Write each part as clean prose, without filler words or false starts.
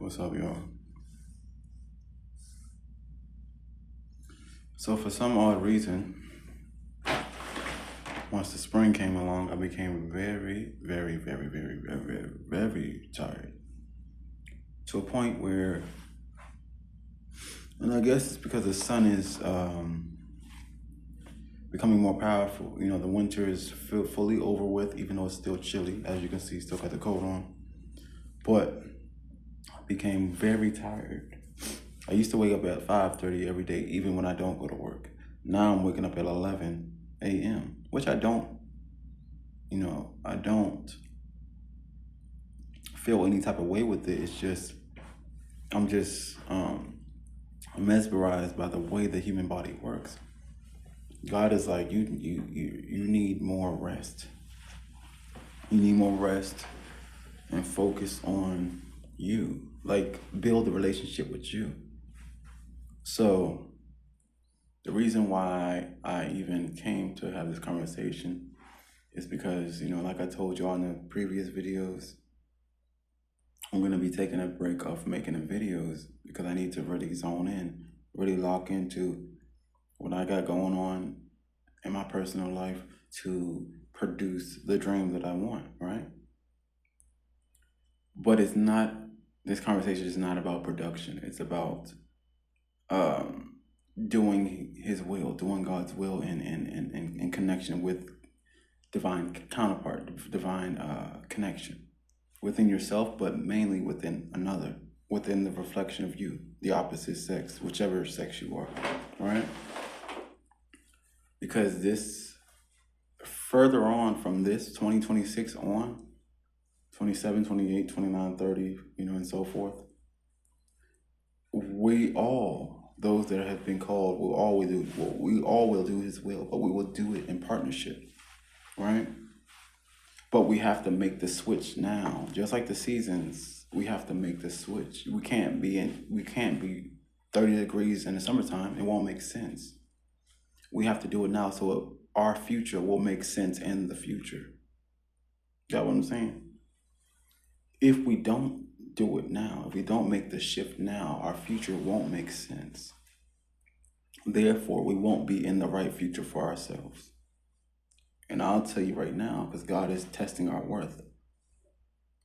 What's up, y'all? So for some odd reason, once the spring came along, I became very, very, very, very, very, very, very tired. To a point where, and I guess it's because the sun is becoming more powerful. You know, the winter is fully over with, even though it's still chilly. As you can see, still got the coat on. But I became very tired. I used to wake up at 5:30 every day, even when I don't go to work. Now I'm waking up at 11 a.m., which I don't feel any type of way with it. It's just, I'm just mesmerized by the way the human body works. God is like, you need more rest. You need more rest and focus on you. Like, build a relationship with you. So the reason why I even came to have this conversation is because, like I told y'all in the previous videos, I'm going to be taking a break off making the videos because I need to really zone in, really lock into what I got going on in my personal life to produce the dream that I want, right? But this conversation is not about production. It's about doing His will, doing God's will in connection with divine counterpart, divine connection within yourself, but mainly within another, within the reflection of you, the opposite sex, whichever sex you are, right? Because this, further on from this, 2026 on, 27, 28, 29, 30, and so forth, we all, those that have been called, we all will do His will, but we will do it in partnership, right? But we have to make the switch now. Just like the seasons, we have to make the switch. We can't be 30 degrees in the summertime. It won't make sense. We have to do it now so our future will make sense in the future. Got what I'm saying? If we don't do it now, if we don't make the shift now, our future won't make sense. Therefore, we won't be in the right future for ourselves. And I'll tell you right now, because God is testing our worth,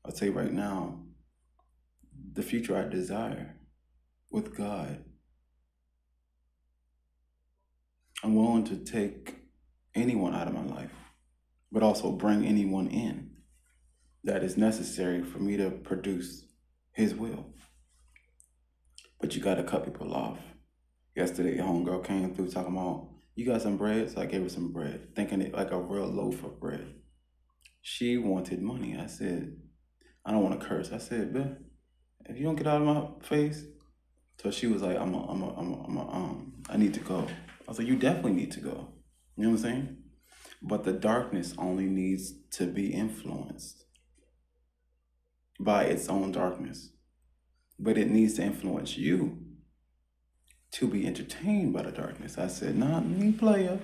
I'll tell you right now, the future I desire with God, I'm willing to take anyone out of my life, but also bring anyone in that is necessary for me to produce His will. But you got to cut people off. Yesterday, a homegirl came through talking about, you got some bread? So I gave her some bread, thinking it like a real loaf of bread. She wanted money. I said, I don't want to curse. I said, "Bitch, if you don't get out of my face." So she was like, I need to go. I was like, you definitely need to go. You know what I'm saying? But the darkness only needs to be influenced by its own darkness. But it needs to influence you to be entertained by the darkness. I said, not me, player.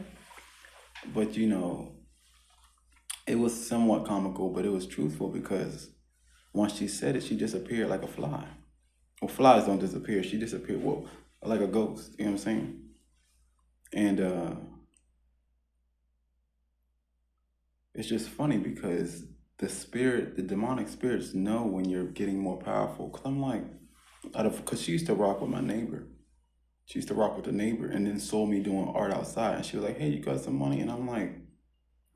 But it was somewhat comical, but it was truthful because once she said it, she disappeared like a fly. Well, flies don't disappear. She disappeared, like a ghost. You know what I'm saying? And it's just funny because the demonic spirits know when you're getting more powerful. Because I'm like, because she used to rock with my neighbor. She used to rock with the neighbor and then saw me doing art outside. And she was like, hey, you got some money? And I'm like,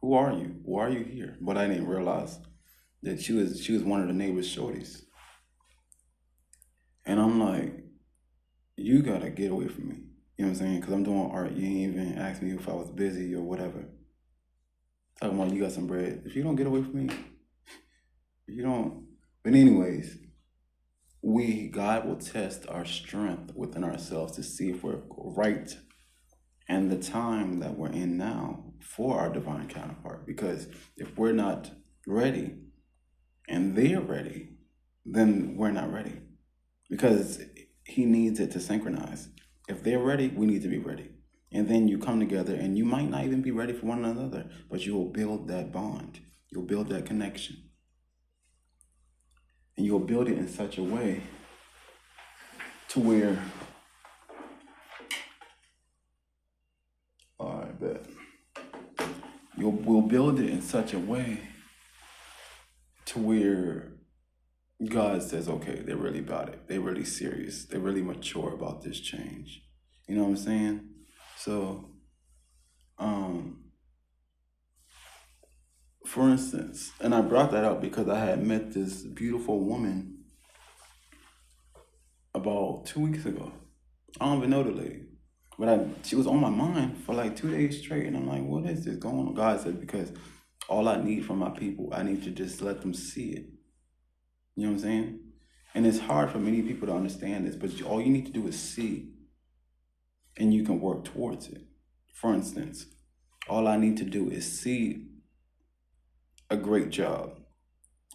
who are you? Why are you here? But I didn't realize that she was one of the neighbor's shorties. And I'm like, you gotta get away from me. You know what I'm saying? Because I'm doing art. You ain't even asked me if I was busy or whatever. Talking about you got some bread. If you don't get away from me, you don't. But anyways, God will test our strength within ourselves to see if we're right and the time that we're in now for our divine counterpart. Because if we're not ready and they're ready, then we're not ready. Because He needs it to synchronize. If they're ready, we need to be ready. And then you come together and you might not even be ready for one another, but you will build that bond. You'll build that connection. And you'll build it in such a way to where, all right, bet. We'll build it in such a way to where God says, okay, they're really about it. They're really serious. They're really mature about this change. You know what I'm saying? So, for instance, and I brought that up because I had met this beautiful woman about 2 weeks ago. I don't even know the lady, but she was on my mind for like 2 days straight, and I'm like, what is this going on? God said, because all I need from my people, I need to just let them see it. You know what I'm saying? And it's hard for many people to understand this, but all you need to do is see, and you can work towards it. For instance, all I need to do is see a great job,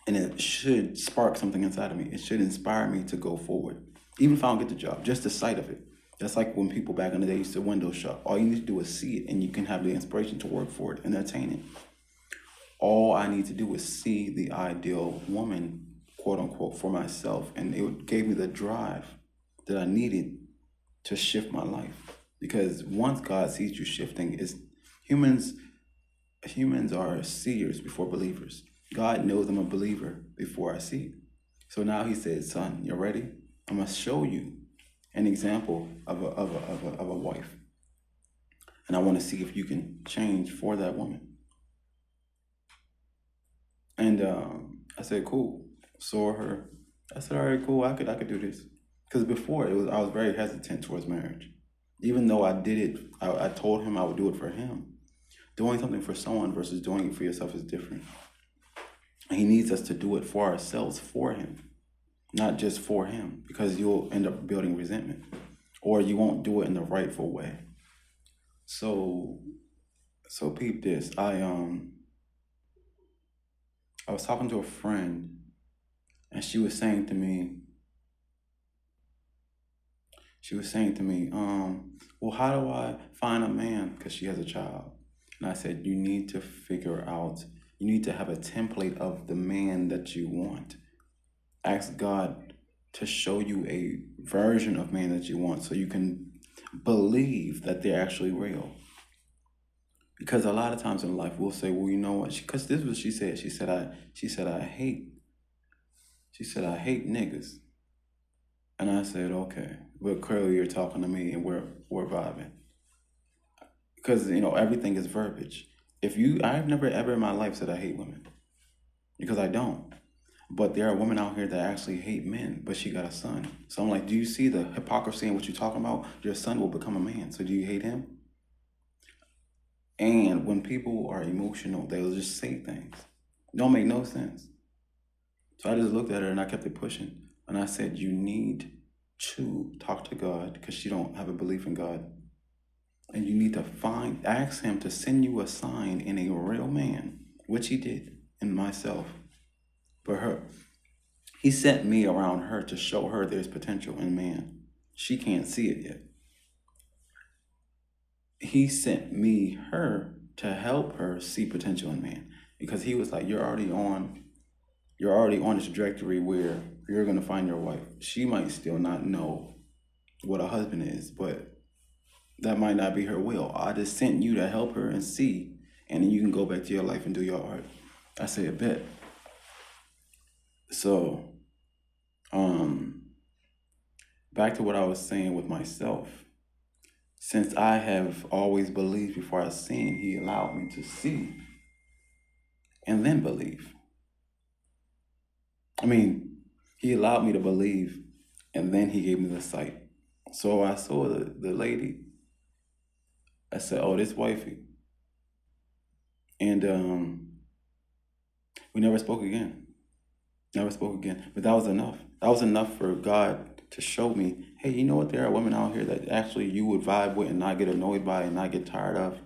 and it should spark something inside of me. It should inspire me to go forward. Even if I don't get the job, just the sight of it. That's like when people back in the day used to window shop. All you need to do is see it, and you can have the inspiration to work for it and attain it. All I need to do is see the ideal woman, quote unquote, for myself, and it gave me the drive that I needed to shift my life. Because once God sees you shifting, humans are seers before believers. God knows I'm a believer before I see it. So now he says, son, you ready? I'm going to show you an example of a wife. And I want to see if you can change for that woman. And I said, cool. Saw her. I said, all right, cool. I could do this. Because before I was very hesitant towards marriage. Even though I did it, I told him I would do it for him. Doing something for someone versus doing it for yourself is different. He needs us to do it for ourselves, for him, not just for him, because you'll end up building resentment, or you won't do it in the rightful way. So peep this. I was talking to a friend, and she was saying to me, well, how do I find a man? Because she has a child. And I said, you need to have a template of the man that you want. Ask God to show you a version of man that you want so you can believe that they're actually real. Because a lot of times in life we'll say, well, you know what? Because this is what she said. She said, I hate niggas. And I said, okay, but clearly you're talking to me and we're vibing. Because, everything is verbiage. I've never ever in my life said I hate women. Because I don't. But there are women out here that actually hate men, but she got a son. So I'm like, do you see the hypocrisy in what you're talking about? Your son will become a man. So do you hate him? And when people are emotional, they'll just say things. It don't make no sense. So I just looked at her and I kept it pushing. And I said, you need to talk to God because she don't have a belief in God. And you need to ask him to send you a sign in a real man, which he did in myself. For her, he sent me around her to show her there's potential in man. She can't see it yet. He sent me her to help her see potential in man. Because he was like, you're already on a trajectory where you're going to find your wife. She might still not know what a husband is, but that might not be her will. I just sent you to help her and see, and then you can go back to your life and do your art. I say a bit. So, back to what I was saying with myself. Since I have always believed before I seen, he allowed me to see and then believe. He allowed me to believe and then he gave me the sight. So I saw the lady. I said, oh, this wifey. And we never spoke again. But that was enough. That was enough for God to show me, hey, you know what? There are women out here that actually you would vibe with and not get annoyed by and not get tired of.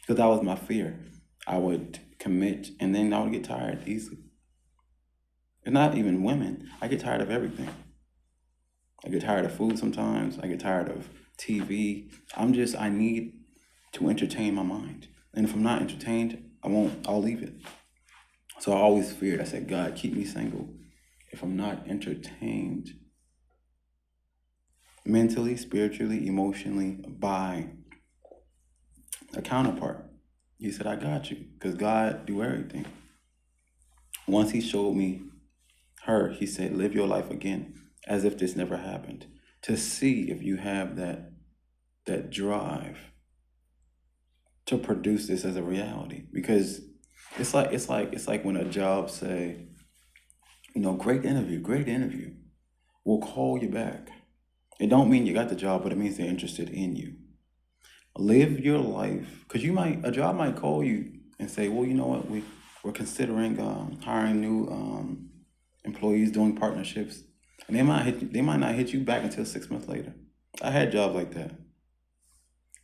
Because that was my fear. I would commit and then I would get tired easily. And not even women. I get tired of everything. I get tired of food sometimes. I get tired of TV. I need to entertain my mind. And if I'm not entertained, I'll leave it. So I always feared. I said, God, keep me single. If I'm not entertained, mentally, spiritually, emotionally by a counterpart. He said, I got you, because God do everything. Once he showed me her, he said, live your life again as if this never happened, to see if you have that drive to produce this as a reality. Because it's like when a job say, great interview. We'll call you back. It don't mean you got the job, but it means they're interested in you. Live your life, because a job might call you and say, well, you know what, we're considering hiring new employees, doing partnerships, and they might not hit you back until 6 months later. I had jobs like that,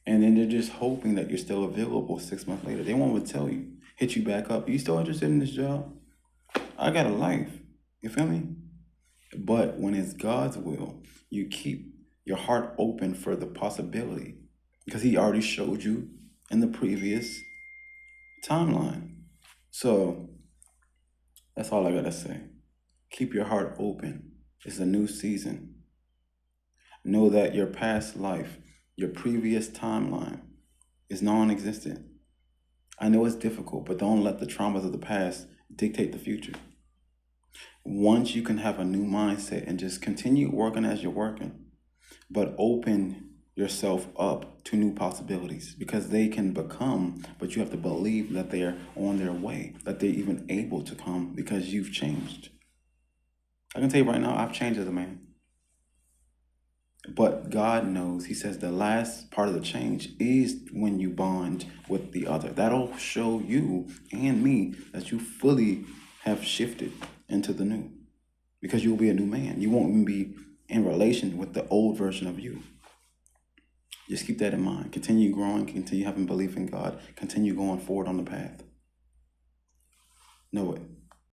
and then they're just hoping that you're still available 6 months later. They won't tell you, hit you back up. You still interested in this job? I got a life. You feel me? But when it's God's will, you keep your heart open for the possibility, because he already showed you in the previous timeline. So that's all I gotta say. Keep your heart open. It's a new season. Know that your past life, your previous timeline, is non-existent. I know it's difficult, but don't let the traumas of the past dictate the future. Once you can have a new mindset and just continue working as you're working, but open yourself up to new possibilities, because they can become, but you have to believe that they're on their way, that they're even able to come, because you've changed. I can tell you right now, I've changed as a man. But God knows, he says the last part of the change is when you bond with the other. That'll show you and me that you fully have shifted into the new, because you'll be a new man. You won't even be in relation with the old version of you. Just keep that in mind. Continue growing, continue having belief in God, continue going forward on the path. Know it.